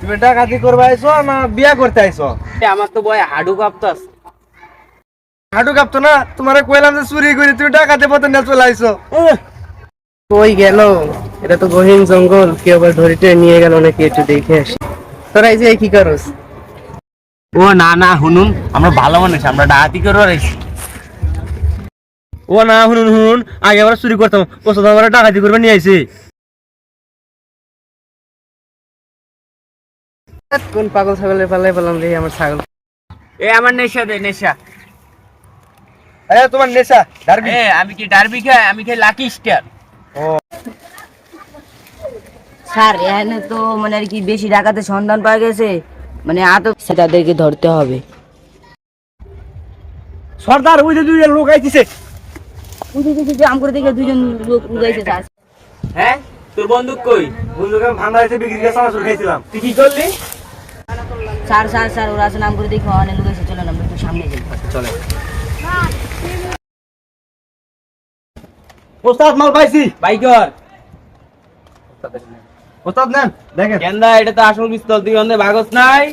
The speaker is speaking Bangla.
তুমি ডাকাতি করবা আইছো না বিয়া করতে আইছো? আমার তো বয় হাডু কাঁপতাস। হাঁটু কাঁপতো না? তোমারে কইলাম যে চুরি করি, তুমি ডাকাতি পথে নিয়ে চলে আইছো। কই গেল? এটা তো গহীন জঙ্গল, কেউ আবার ধরিতে নিয়ে গেল নাকি, একটু দেখে আসি। তোরা এই যে কি করস? ও না না হুনুন, আমরা ভালো মানুষ, আমরা ডাকাতি করবার আইছি। ও না, শুনুন শুনুন, আগে আমরা চুরি করতাম, ওসব আমরা ডাকাতি করবে নিয়ে আইছি। কোন পাগল ছাগলের পাল্লায় পেলাম রে আমার ছাগল। এ আমার নেশা দে নেশা। তোমার নেশা ডারবি? আমি কি ডারবি খাই? আমি খাই লাকি স্টার। স্যার এখানে তো মানে আর কি বেশি ডাকাতের সন্ধান পাওয়া গেছে, মানে আটক তাদেরকে ধরতে হবে। সর্দার, ওই যে দুইটা লোক আইতিছে। আম করে দেখে দুইজন লোক উগাইছে স্যার। হ্যাঁ, তোর বন্দুক কই? বন্ধুকে ভান্ডা হইতে বিক্রি করে চানাচুর খাইছিলাম। তুই কি করলি? স্যার স্যার স্যার ওরা আছে নাম করে দেখে অনেক লোক এসে, চলেন আমরা একটু সামনে যাই। চলে। ওস্তাদ, মাল পাইছি। বাইকর ওস্তাদ নেন, দেখেন। কেন্দা, এটা তো আসল পিস্তল, তুই অন্ধে ভাগস নাই।